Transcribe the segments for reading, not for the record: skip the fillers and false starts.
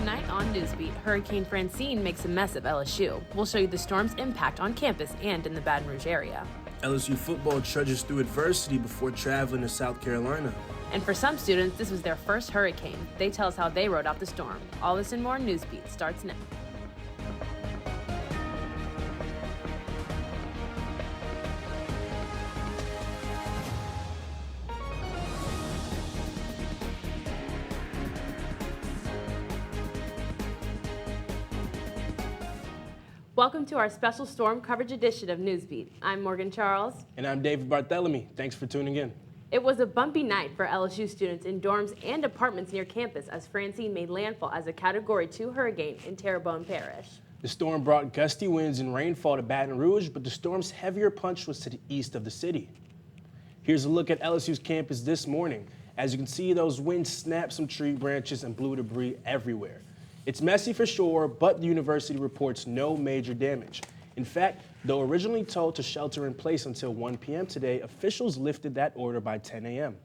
Tonight on NEWSBEAT, Hurricane Francine makes a mess of LSU. We'll show you the storm's impact on campus and in the Baton Rouge area. LSU football trudges through adversity before traveling to South Carolina. And for some students, this was their first hurricane. They tell us how they rode out the storm. All this and more NEWSBEAT starts now. Welcome to our special storm coverage edition of NEWSBEAT. I'm Morgan Charles. And I'm David Barthelemy. Thanks for tuning in. It was a bumpy night for LSU students in dorms and apartments near campus as Francine made landfall as a Category 2 hurricane in Terrebonne Parish. The storm brought gusty winds and rainfall to Baton Rouge, but the storm's heavier punch was to the east of the city. Here's a look at LSU's campus this morning. As you can see, those winds snapped some tree branches and blew debris everywhere. It's messy for sure, but the university reports no major damage. In fact, though originally told to shelter in place until 1 p.m. today, officials lifted that order by 10 a.m.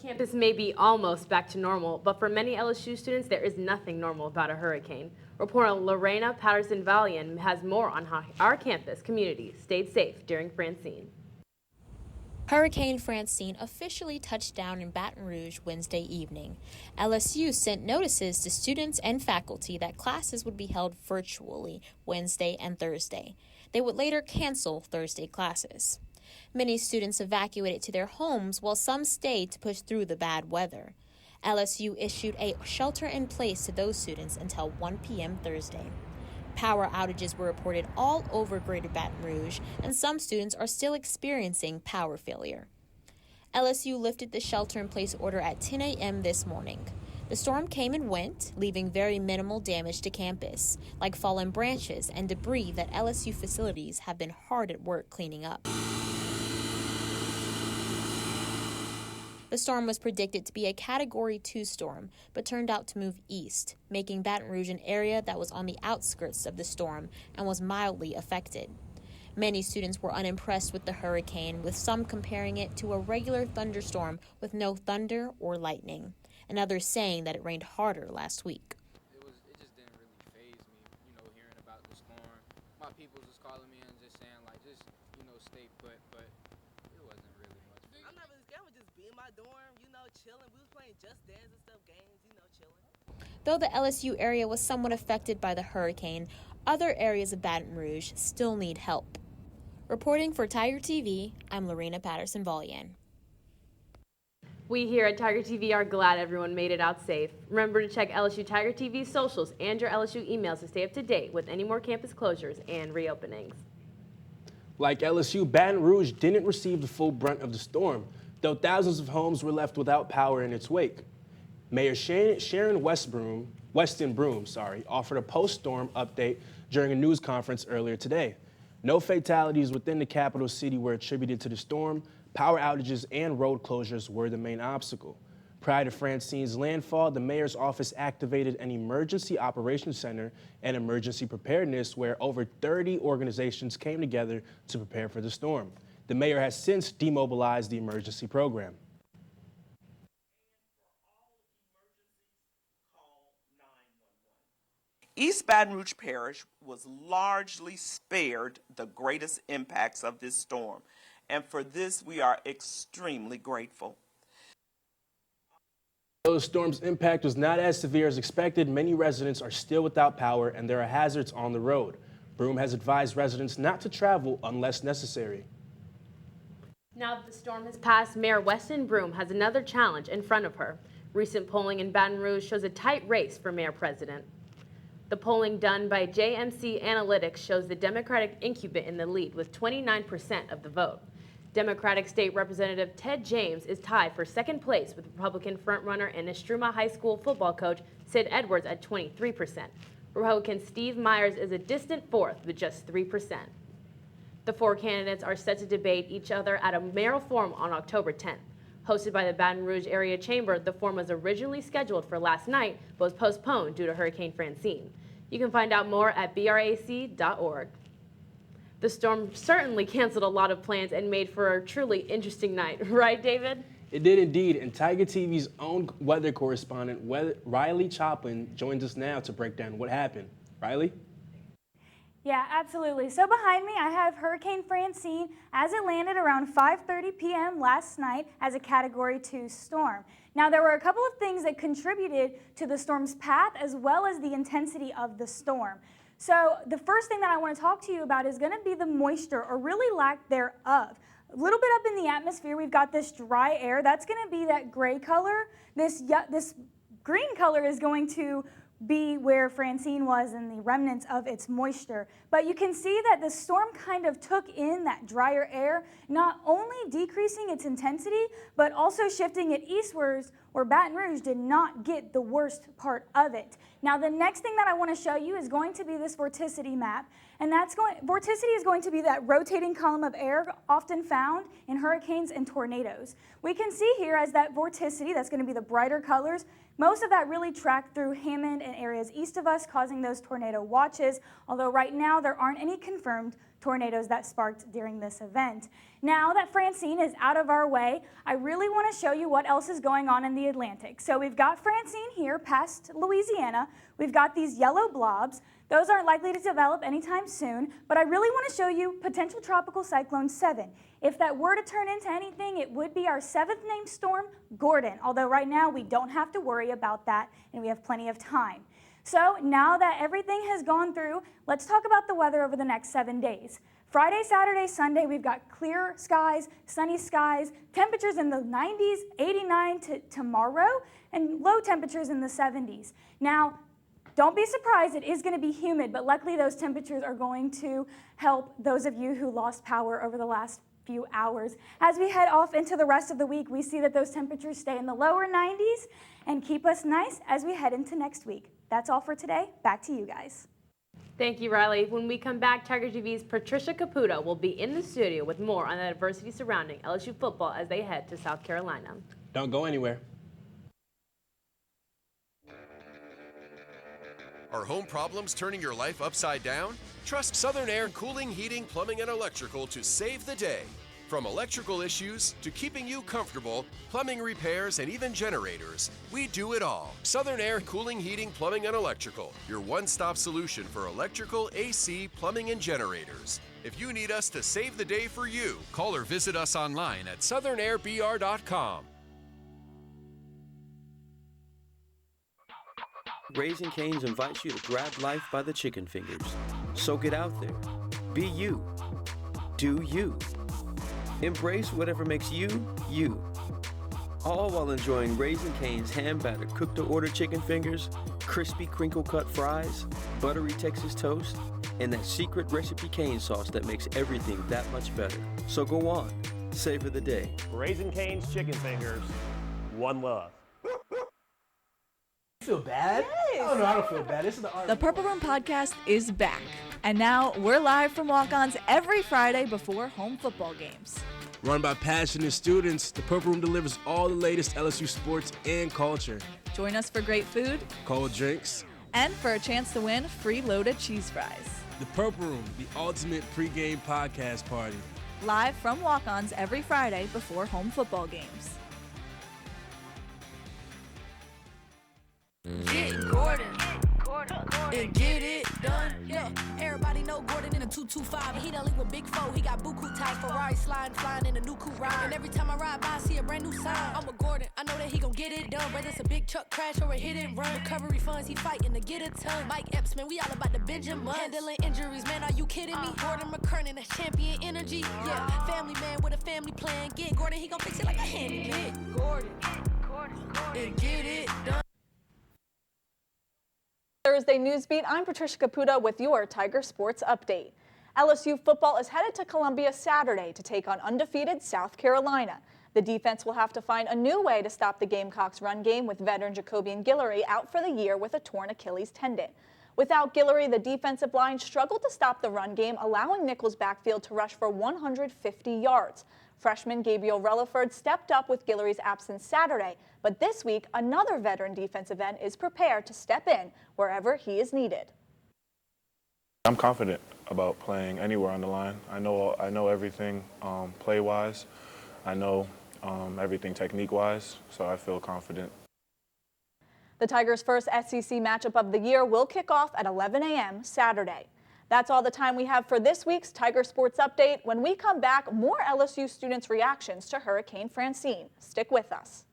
Campus may be almost back to normal, but for many LSU students, there is nothing normal about a hurricane. Reporter Lorena Patterson-Vallian has more on how our campus community stayed safe during Francine. Hurricane Francine officially touched down in Baton Rouge Wednesday evening. LSU sent notices to students and faculty that classes would be held virtually Wednesday and Thursday. They would later cancel Thursday classes. Many students evacuated to their homes while some stayed to push through the bad weather. LSU issued a shelter in place to those students until 1 p.m. Thursday. Power outages were reported all over Greater Baton Rouge, and some students are still experiencing power failure. LSU lifted the shelter-in-place order at 10 a.m. this morning. The storm came and went, leaving very minimal damage to campus, like fallen branches and debris that LSU facilities have been hard at work cleaning up. The storm was predicted to be a Category 2 storm, but turned out to move east, making Baton Rouge an area that was on the outskirts of the storm and was mildly affected. Many students were unimpressed with the hurricane, with some comparing it to a regular thunderstorm with no thunder or lightning, and others saying that it rained harder last week. It just didn't really faze me, hearing about the storm. My people was just calling me and just saying, stay put, but it wasn't really much. I'm not really scared. I would just be in my dorm, chilling. We was playing Just Dance and stuff, games, chilling. Though the LSU area was somewhat affected by the hurricane, other areas of Baton Rouge still need help. Reporting for Tiger TV, I'm Lorena Patterson-Vallian. We here at Tiger TV are glad everyone made it out safe. Remember to check LSU Tiger TV's socials and your LSU emails to stay up to date with any more campus closures and reopenings. Like LSU, Baton Rouge didn't receive the full brunt of the storm, though thousands of homes were left without power in its wake. Mayor Sharon Weston Broom offered a post-storm update during a news conference earlier today. No fatalities within the capital city were attributed to the storm. Power outages and road closures were the main obstacle. Prior to Francine's landfall, the mayor's office activated an emergency operations center and emergency preparedness where over 30 organizations came together to prepare for the storm. The mayor has since demobilized the emergency program. East Baton Rouge Parish was largely spared the greatest impacts of this storm, and for this we are extremely grateful. Though the storm's impact was not as severe as expected, many residents are still without power and there are hazards on the road. Broom has advised residents not to travel unless necessary. Now that the storm has passed, Mayor Weston Broom has another challenge in front of her. Recent polling in Baton Rouge shows a tight race for mayor president. The polling done by JMC Analytics shows the Democratic incumbent in the lead with 29% of the vote. Democratic State Representative Ted James is tied for second place with Republican frontrunner and Estruma High School football coach Sid Edwards at 23%. Republican Steve Myers is a distant fourth with just 3%. The four candidates are set to debate each other at a mayoral forum on October 10th. Hosted by the Baton Rouge Area Chamber, the forum was originally scheduled for last night but was postponed due to Hurricane Francine. You can find out more at brac.org. The storm certainly canceled a lot of plans and made for a truly interesting night, right, David? It did indeed, and Tiger TV's own weather correspondent, Riley Choplin, joins us now to break down what happened. Riley? Yeah, absolutely. So behind me, I have Hurricane Francine as it landed around 5:30 p.m. last night as a Category 2 storm. Now, there were a couple of things that contributed to the storm's path as well as the intensity of the storm. So the first thing that I want to talk to you about is going to be the moisture, or really lack thereof. A little bit up in the atmosphere, we've got this dry air. That's going to be that gray color. This green color is going to be where Francine was and the remnants of its moisture. But you can see that the storm kind of took in that drier air, not only decreasing its intensity, but also shifting it eastwards, where Baton Rouge did not get the worst part of it. Now, the next thing that I want to show you is going to be this vorticity map. And vorticity is going to be that rotating column of air often found in hurricanes and tornadoes. We can see here as that vorticity, that's going to be the brighter colors, most of that really tracked through Hammond and areas east of us, causing those tornado watches, although right now there aren't any confirmed tornadoes that sparked during this event. Now that Francine is out of our way, I really want to show you what else is going on in the Atlantic. So we've got Francine here past Louisiana. We've got these yellow blobs. Those aren't likely to develop anytime soon, but I really want to show you potential tropical cyclone 7. If that were to turn into anything, it would be our 7th named storm, Gordon, although right now we don't have to worry about that and we have plenty of time. So now that everything has gone through, let's talk about the weather over the next 7 days. Friday, Saturday, Sunday, we've got clear skies, sunny skies, temperatures in the 90s, 89 tomorrow, and low temperatures in the 70s. Now, don't be surprised, it is going to be humid, but luckily those temperatures are going to help those of you who lost power over the last few hours. As we head off into the rest of the week, we see that those temperatures stay in the lower 90s and keep us nice as we head into next week. That's all for today. Back to you guys. Thank you, Riley. When we come back, Tiger TV's Patricia Caputo will be in the studio with more on the adversity surrounding LSU football as they head to South Carolina. Don't go anywhere. Are home problems turning your life upside down? Trust Southern Air Cooling, Heating, Plumbing, and Electrical to save the day. From electrical issues to keeping you comfortable, plumbing repairs, and even generators, we do it all. Southern Air Cooling, Heating, Plumbing, and Electrical, your one-stop solution for electrical, AC, plumbing, and generators. If you need us to save the day for you, call or visit us online at southernair.br.com. Raising Cane's invites you to grab life by the chicken fingers. So get out there. Be you. Do you. Embrace whatever makes you, you. All while enjoying Raising Cane's hand-battered cooked-to-order chicken fingers, crispy crinkle-cut fries, buttery Texas toast, and that secret recipe cane sauce that makes everything that much better. So go on. Savor the day. Raising Cane's chicken fingers. One love. You feel bad? Yes. Oh, no, I don't feel bad. This is the art. The Purple Room podcast is back. And now we're live from walk-ons every Friday before home football games. Run by passionate students, the Purple Room delivers all the latest LSU sports and culture. Join us for great food, cold drinks, and for a chance to win free loaded cheese fries. The Purple Room, the ultimate pregame podcast party. Live from walk-ons every Friday before home football games. Get Gordon. And get it done. Yeah, everybody know Gordon in a 225. And he done link with Big Four. He got buku ties, Ferrari sliding, flying in a new coupe ride. And every time I ride by, I see a brand new sign. I'm with Gordon. I know that he gon' get it done. Whether it's a big truck crash or a hit and run. Recovery funds, he fighting to get a ton. Mike Epps, man, we all about the Benjamin. Handling injuries, man, are you kidding me? Gordon McKernan, that's champion energy. Yeah, family man with a family plan. Get Gordon, he gon' fix it like a handyman. Get Gordon. And get it done. Thursday Newsbeat, I'm Patricia Caputo with your Tiger Sports Update. LSU football is headed to Columbia Saturday to take on undefeated South Carolina. The defense will have to find a new way to stop the Gamecocks' run game with veteran Jacobian Guillory out for the year with a torn Achilles tendon. Without Guillory, the defensive line struggled to stop the run game, allowing Nichols' backfield to rush for 150 yards. Freshman Gabriel Relaford stepped up with Guillory's absence Saturday, but this week, another veteran defensive end is prepared to step in wherever he is needed. I'm confident about playing anywhere on the line. I know everything play-wise. I know everything technique-wise, so I feel confident. The Tigers' first SEC matchup of the year will kick off at 11 a.m. Saturday. That's all the time we have for this week's Tiger Sports Update. When we come back, more LSU students' reactions to Hurricane Francine. Stick with us.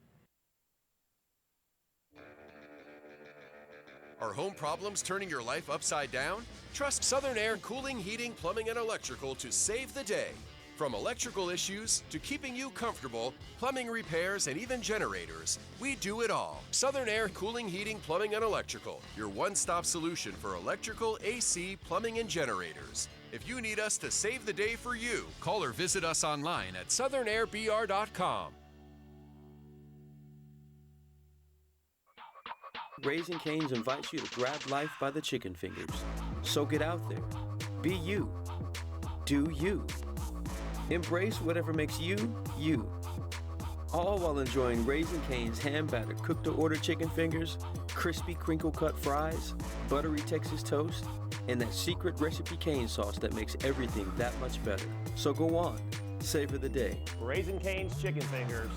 Are home problems turning your life upside down? Trust Southern Air Cooling, Heating, Plumbing, and Electrical to save the day. From electrical issues to keeping you comfortable, plumbing repairs, and even generators, we do it all. Southern Air Cooling, Heating, Plumbing, and Electrical, your one-stop solution for electrical, AC, plumbing, and generators. If you need us to save the day for you, call or visit us online at southernairbr.com. Raising Cane's invites you to grab life by the chicken fingers. So get out there. Be you. Do you. Embrace whatever makes you, you. All while enjoying Raising Cane's hand-battered cooked-to-order chicken fingers, crispy crinkle-cut fries, buttery Texas toast, and that secret recipe cane sauce that makes everything that much better. So go on, savor the day. Raising Cane's chicken fingers,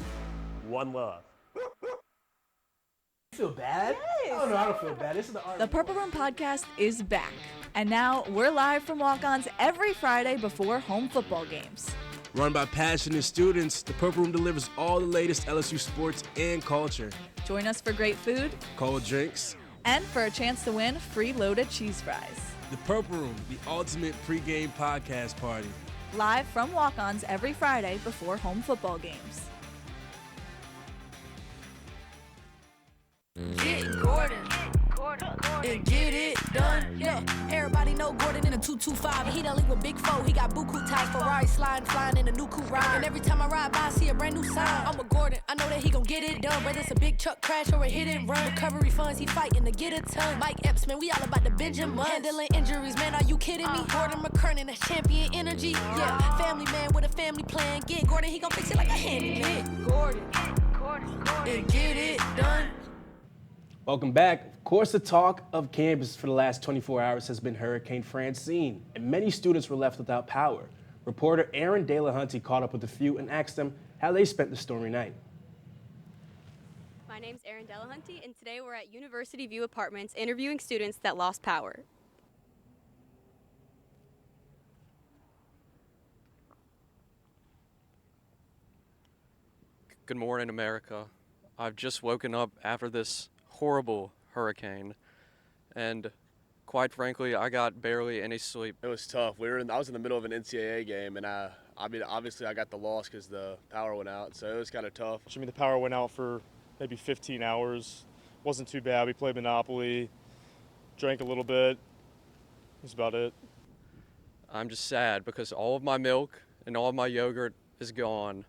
one love. You feel bad? Yes. Oh no, I don't feel bad. This is the art. The Purple Room podcast is back. And now we're live from walk-ons every Friday before home football games. Run by passionate students, the Purple Room delivers all the latest LSU sports and culture. Join us for great food Cold drinks. and for a chance to win free loaded cheese fries. The Purple Room, the ultimate pregame podcast party. Live from walk-ons every Friday before home football games. Get Gordon. And get it done. Yeah, everybody know Gordon in a 225. And he done link with Big Foe. He got buku ties, Ferrari sliding, flying in a new coupe ride. And every time I ride by, I see a brand new sign. I'm a Gordon. I know that he gon' get it done. Whether it's a big truck crash or a hit and run. Recovery funds, he fighting to get a ton. Mike Epps, man, we all about the Benjamin. Handling injuries, man, are you kidding me? Gordon McKernan, that's champion energy. Yeah, family man with a family plan. Get Gordon, he gon' fix it like a handyman. Get Gordon. And get it done. Welcome back. Of course, the talk of campus for the last 24 hours has been Hurricane Francine, and many students were left without power. Reporter Aaron Delahunty caught up with a few and asked them how they spent the stormy night. My name's Aaron Delahunty, and today we're at University View Apartments interviewing students that lost power. Good morning, America. I've just woken up after this horrible hurricane, and quite frankly, I got barely any sleep. It was tough. I was in the middle of an NCAA game, and I mean, obviously I got the loss because the power went out, so it was kind of tough. I mean, the power went out for maybe 15 hours. Wasn't too bad. We played Monopoly, drank a little bit. That's about it. I'm just sad because all of my milk and all of my yogurt is gone.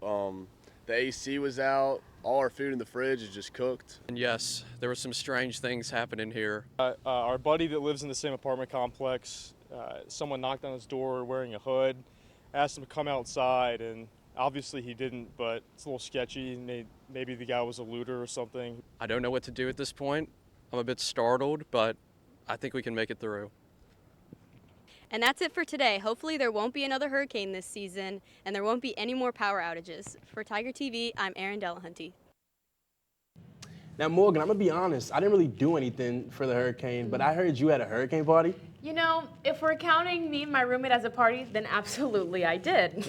The AC was out. All our food in the fridge is just cooked. And yes, there were some strange things happening here. Our buddy that lives in the same apartment complex, someone knocked on his door wearing a hood, asked him to come outside, and obviously he didn't, but it's a little sketchy. Maybe the guy was a looter or something. I don't know what to do at this point. I'm a bit startled, but I think we can make it through. And that's it for today. Hopefully there won't be another hurricane this season, and there won't be any more power outages. For Tiger TV, I'm Aaron Delahunty. Now, Morgan, I'm going to be honest. I didn't really do anything for the hurricane, but I heard you had a hurricane party. You know, if we're counting me and my roommate as a party, then absolutely I did.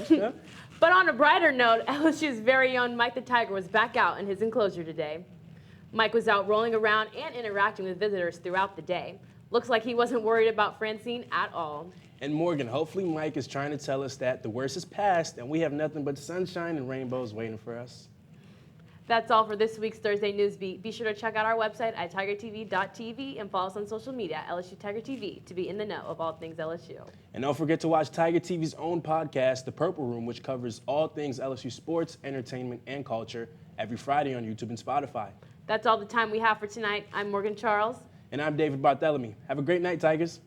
But on a brighter note, LSU's very own Mike the Tiger was back out in his enclosure today. Mike was out rolling around and interacting with visitors throughout the day. Looks like he wasn't worried about Francine at all. And Morgan, hopefully Mike is trying to tell us that the worst is past and we have nothing but sunshine and rainbows waiting for us. That's all for this week's Thursday Newsbeat. Be sure to check out our website at tigertv.tv and follow us on social media at LSU Tiger TV to be in the know of all things LSU. And don't forget to watch Tiger TV's own podcast, The Purple Room, which covers all things LSU sports, entertainment, and culture every Friday on YouTube and Spotify. That's all the time we have for tonight. I'm Morgan Charles. And I'm David Barthélemy. Have a great night, Tigers.